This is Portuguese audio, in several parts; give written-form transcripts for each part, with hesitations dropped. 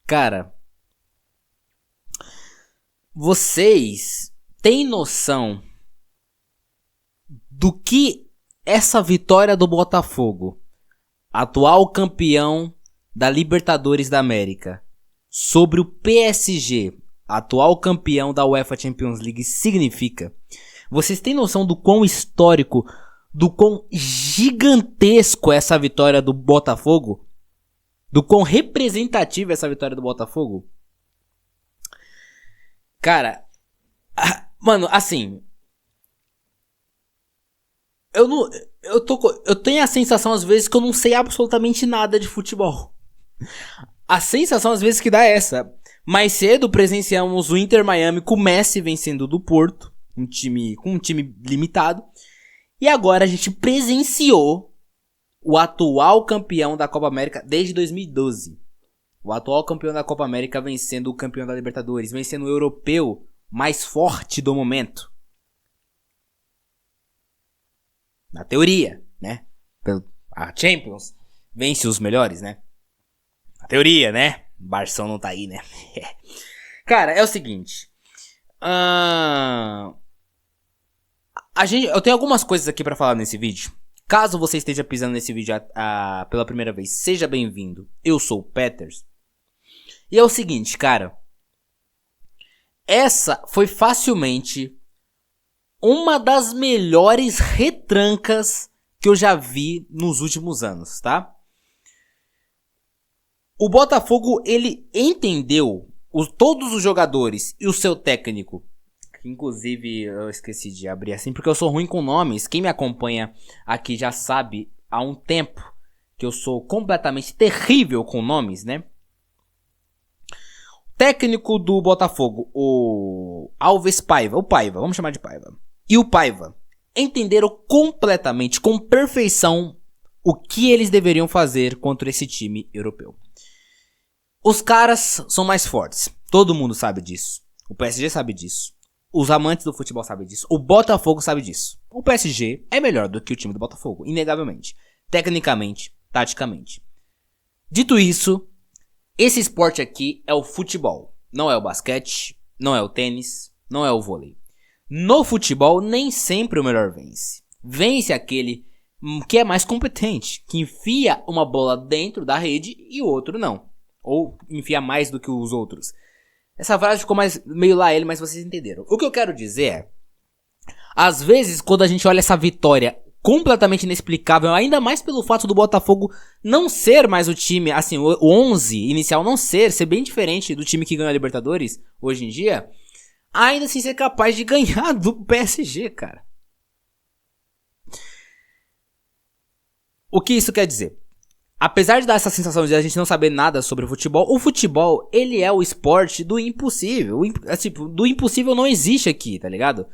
Cara, vocês têm noção do que essa vitória do Botafogo, atual campeão da Libertadores da América, sobre o PSG, atual campeão da UEFA Champions League, significa? Vocês têm noção do quão histórico, do quão gigantesco é essa vitória do Botafogo? Do quão representativa é essa vitória do Botafogo? Cara, mano, assim, eu tenho a sensação às vezes que eu não sei absolutamente nada de futebol. A sensação às vezes que dá é essa. Mais cedo presenciamos o Inter Miami com o Messi vencendo do Porto, com um time limitado. E agora a gente presenciou o atual campeão da Copa América desde 2012. O atual campeão da Copa América vencendo o campeão da Libertadores, vencendo o europeu mais forte do momento. Na teoria, né? A Champions vence os melhores, né? Na teoria, né? O Barção não tá aí, né? Cara, é o seguinte. Eu tenho algumas coisas aqui pra falar nesse vídeo. Caso você esteja pisando nesse vídeo pela primeira vez, seja bem-vindo. Eu sou o Peters. E é o seguinte, cara. Essa foi facilmente uma das melhores retrancas que eu já vi nos últimos anos, tá? O Botafogo, ele entendeu todos os jogadores e o seu técnico. Inclusive, eu esqueci de abrir assim, porque eu sou ruim com nomes. Quem me acompanha aqui já sabe há um tempo que eu sou completamente terrível com nomes, né? Técnico do Botafogo, o Alves Paiva, vamos chamar de Paiva. E o Paiva entenderam completamente, com perfeição, o que eles deveriam fazer contra esse time europeu. Os caras são mais fortes, todo mundo sabe disso. O PSG sabe disso. Os amantes do futebol sabem disso. O Botafogo sabe disso. O PSG é melhor do que o time do Botafogo, inegavelmente. Tecnicamente, taticamente. Dito isso, esse esporte aqui é o futebol. Não é o basquete, não é o tênis, não é o vôlei. No futebol, nem sempre o melhor vence. Vence aquele que é mais competente, que enfia uma bola dentro da rede e o outro não. Ou enfia mais do que os outros. Essa frase ficou meio lá ele, mas vocês entenderam. O que eu quero dizer é, às vezes, quando a gente olha essa vitória completamente inexplicável, ainda mais pelo fato do Botafogo não ser mais o time, assim, o 11 inicial não ser bem diferente do time que ganha a Libertadores hoje em dia, ainda assim ser capaz de ganhar do PSG, cara. O que isso quer dizer? Apesar de dar essa sensação de a gente não saber nada sobre o futebol, ele é o esporte do impossível. Do impossível não existe aqui, tá ligado?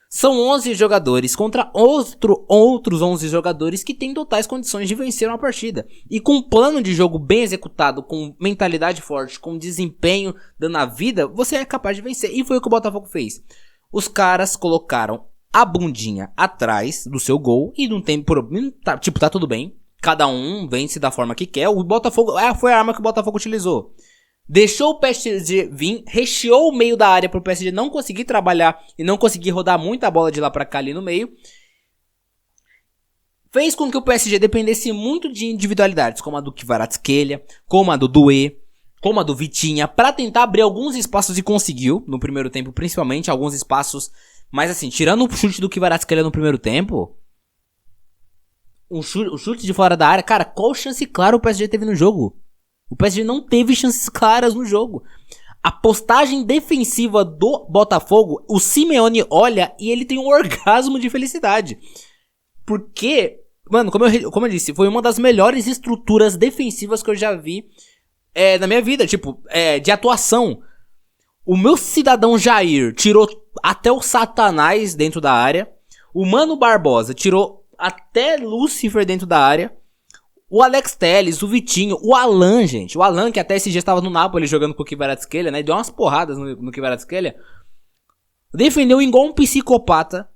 São 11 jogadores contra outros 11 jogadores que têm totais condições de vencer uma partida. E com um plano de jogo bem executado, com mentalidade forte, com desempenho dando a vida, você é capaz de vencer. E foi o que o Botafogo fez. Os caras colocaram a bundinha atrás do seu gol e não tem problema. Tá tudo bem. Cada um vence da forma que quer. O Botafogo foi a arma que o Botafogo utilizou. Deixou o PSG vir, recheou o meio da área para o PSG não conseguir trabalhar e não conseguir rodar muita bola de lá para cá ali no meio. Fez com que o PSG dependesse muito de individualidades, como a do Kvaratskhelia, como a do Doué, como a do Vitinha, para tentar abrir alguns espaços e conseguiu, no primeiro tempo principalmente, alguns espaços. Mas assim, tirando o chute do Kvaratskhelia no primeiro tempo, o chute de fora da área, cara, qual chance clara o PSG teve no jogo? O PSG não teve chances claras no jogo. A postagem defensiva do Botafogo, o Simeone olha e ele tem um orgasmo de felicidade. Porque, mano, como eu disse, foi uma das melhores estruturas defensivas que eu já vi na minha vida, de atuação. O meu cidadão Jair tirou até o Satanás dentro da área. O Mano Barbosa tirou até Lúcifer dentro da área. O Alex Telles, o Vitinho, o Alan, gente. O Alan, que até esse dia estava no Napoli jogando com o Kvaratskhelia, né? Deu umas porradas no Kvaratskhelia. Defendeu igual um psicopata.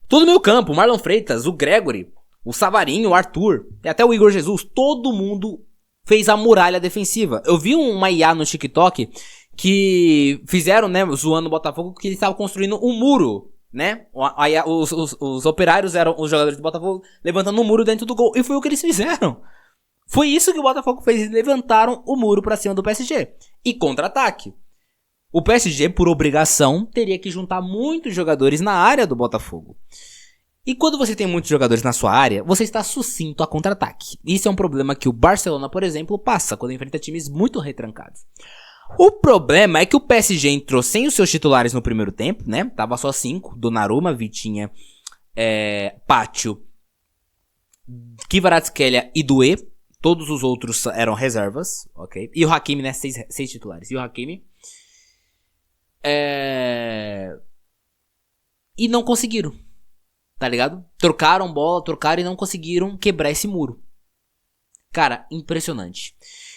Todo meio campo, o Marlon Freitas, o Gregory, O Savarinho, o Arthur, e até o Igor Jesus, todo mundo fez a muralha defensiva. Eu vi uma IA no TikTok que fizeram, né, zoando o Botafogo, que eles estavam construindo um muro, né? Os operários eram os jogadores do Botafogo levantando um muro dentro do gol. E foi o que eles fizeram. Foi isso que o Botafogo fez. Eles levantaram o muro pra cima do PSG. E contra-ataque. O PSG, por obrigação, teria que juntar muitos jogadores na área do Botafogo. E quando você tem muitos jogadores na sua área, você está sucinto a contra-ataque. Isso é um problema que o Barcelona, por exemplo, passa quando enfrenta times muito retrancados. O problema é que o PSG entrou sem os seus titulares no primeiro tempo, né? Tava só 5, Donnarumma, Vitinha, Pátio, Kvaratskhelia e Doué. Todos os outros eram reservas, ok? E o Hakimi, né? 6 titulares. E o Hakimi... E não conseguiram. Tá ligado? Trocaram e não conseguiram quebrar esse muro. Cara, impressionante.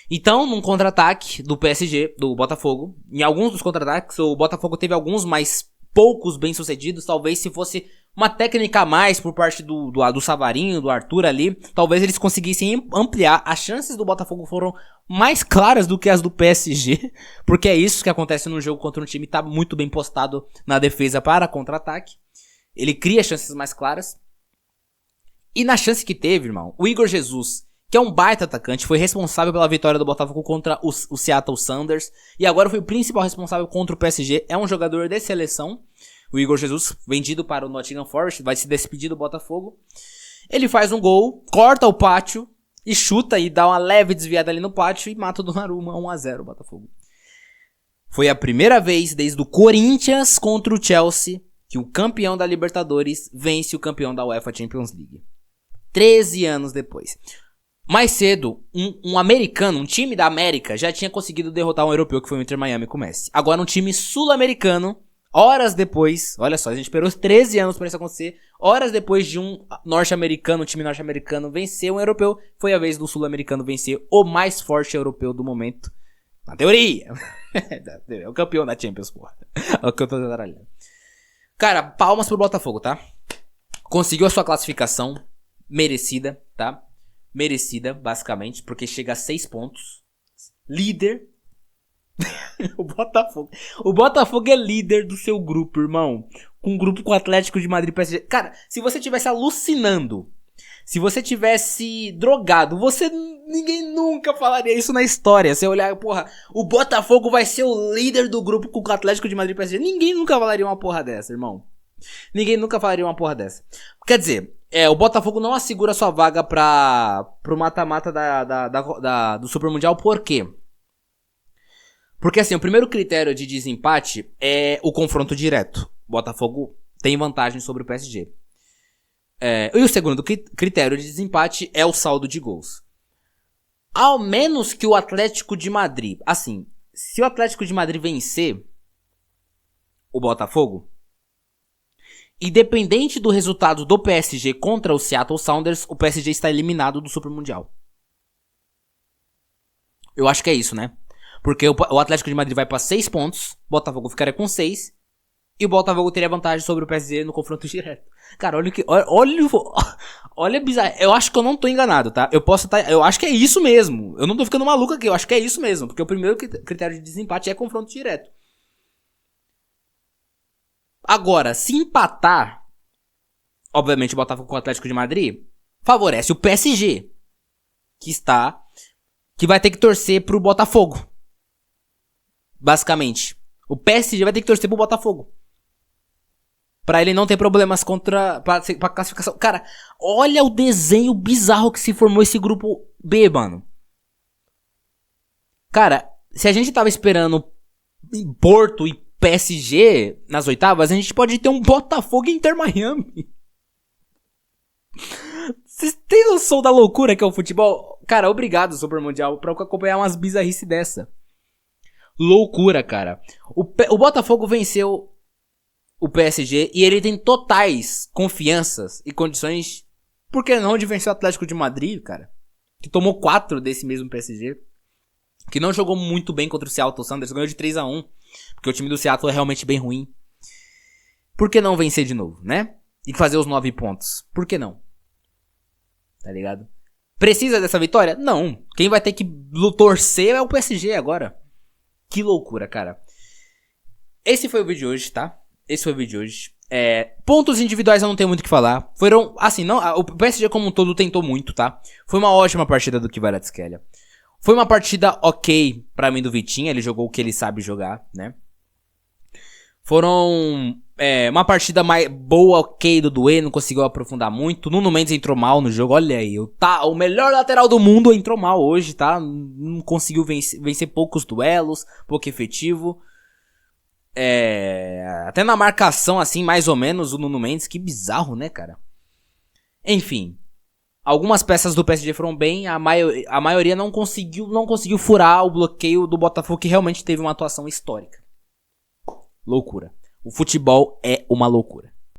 Então, num contra-ataque do PSG, do Botafogo, em alguns dos contra-ataques, o Botafogo teve alguns, mas poucos bem-sucedidos. Talvez se fosse uma técnica a mais por parte do Savarinho, do Arthur ali, talvez eles conseguissem ampliar. As chances do Botafogo foram mais claras do que as do PSG, porque é isso que acontece no jogo contra um time que tá muito bem postado na defesa para contra-ataque. Ele cria chances mais claras. E na chance que teve, irmão, o Igor Jesus, que é um baita atacante, foi responsável pela vitória do Botafogo contra o Seattle Sounders. E agora foi o principal responsável contra o PSG. É um jogador de seleção. O Igor Jesus, vendido para o Nottingham Forest, vai se despedir do Botafogo. Ele faz um gol, corta o Pátio e chuta e dá uma leve desviada ali no Pátio e mata o Donnarumma 1-0 o Botafogo. Foi a primeira vez desde o Corinthians contra o Chelsea que o campeão da Libertadores vence o campeão da UEFA Champions League. 13 anos depois. Mais cedo, um americano, um time da América, já tinha conseguido derrotar um europeu que foi o Inter Miami com o Messi. Agora um time sul-americano, horas depois, olha só, a gente esperou 13 anos para isso acontecer. Horas depois de um norte-americano, um time norte-americano vencer um europeu, foi a vez do sul-americano vencer o mais forte europeu do momento. Na teoria. É o campeão da Champions, porra. É o campeão da Aralha. Cara, palmas pro Botafogo, tá? Conseguiu a sua classificação merecida, tá? Merecida, basicamente, porque chega a 6 pontos. Líder. O Botafogo é líder do seu grupo, irmão. Com um grupo com o Atlético de Madrid e PSG. Cara, se você tivesse alucinando, se você tivesse drogado, ninguém nunca falaria isso na história. Você olhar, porra, o Botafogo vai ser o líder do grupo com o Atlético de Madrid e PSG. Ninguém nunca falaria uma porra dessa, irmão. Ninguém nunca falaria uma porra dessa. Quer dizer, o Botafogo não assegura sua vaga pro mata-mata do Super Mundial. Por quê? Porque assim, o primeiro critério de desempate é o confronto direto. O Botafogo tem vantagem sobre o PSG. E o segundo critério de desempate é o saldo de gols. Ao menos que o Atlético de Madrid... Assim, se o Atlético de Madrid vencer o Botafogo, independente do resultado do PSG contra o Seattle Sounders, o PSG está eliminado do Super Mundial. Eu acho que é isso, né? Porque o Atlético de Madrid vai para 6 pontos, o Botafogo ficaria com 6, e o Botafogo teria vantagem sobre o PSG no confronto direto. Cara, olha bizarro. Eu acho que eu não tô enganado, tá? Eu acho que é isso mesmo. Eu não tô ficando maluco aqui, eu acho que é isso mesmo. Porque o primeiro critério de desempate é confronto direto. Agora, se empatar, obviamente o Botafogo com o Atlético de Madrid favorece o PSG, que vai ter que torcer pro Botafogo. Basicamente. O PSG vai ter que torcer pro Botafogo. Pra ele não ter problemas pra classificação. Cara, olha o desenho bizarro que se formou esse grupo B, mano. Cara, se a gente tava esperando Porto e PSG nas oitavas, a gente pode ter um Botafogo e Inter Miami. Vocês têm noção da loucura que é o futebol? Cara, obrigado, Super Mundial, por acompanhar umas bizarrices dessa. Loucura, cara. O Botafogo venceu o PSG e ele tem totais confianças e condições, por que não, de vencer o Atlético de Madrid, cara, que tomou 4 desse mesmo PSG, que não jogou muito bem contra o Seattle Sounders, ganhou de 3-1, porque o time do Seattle é realmente bem ruim. Por que não vencer de novo, né? E fazer os 9 pontos? Por que não? tá ligado? Precisa dessa vitória? Não. Quem vai ter que torcer é o PSG agora. Que loucura, cara. Esse foi o vídeo de hoje, tá? Esse foi o vídeo de hoje. Pontos individuais eu não tenho muito o que falar. Foram, assim, não, o PSG como um todo tentou muito, tá? Foi uma ótima partida do Kvaratskhelia. Foi uma partida ok pra mim do Vitinha. Ele jogou o que ele sabe jogar, né? Foram uma partida mais boa, ok, do Doué, não conseguiu aprofundar muito. Nuno Mendes entrou mal no jogo, olha aí. O melhor lateral do mundo entrou mal hoje, tá? Não conseguiu vencer poucos duelos, pouco efetivo. Até na marcação, assim, mais ou menos, o Nuno Mendes, que bizarro, né, cara? Enfim, algumas peças do PSG foram bem, a maioria não conseguiu furar o bloqueio do Botafogo, que realmente teve uma atuação histórica. Loucura. O futebol é uma loucura.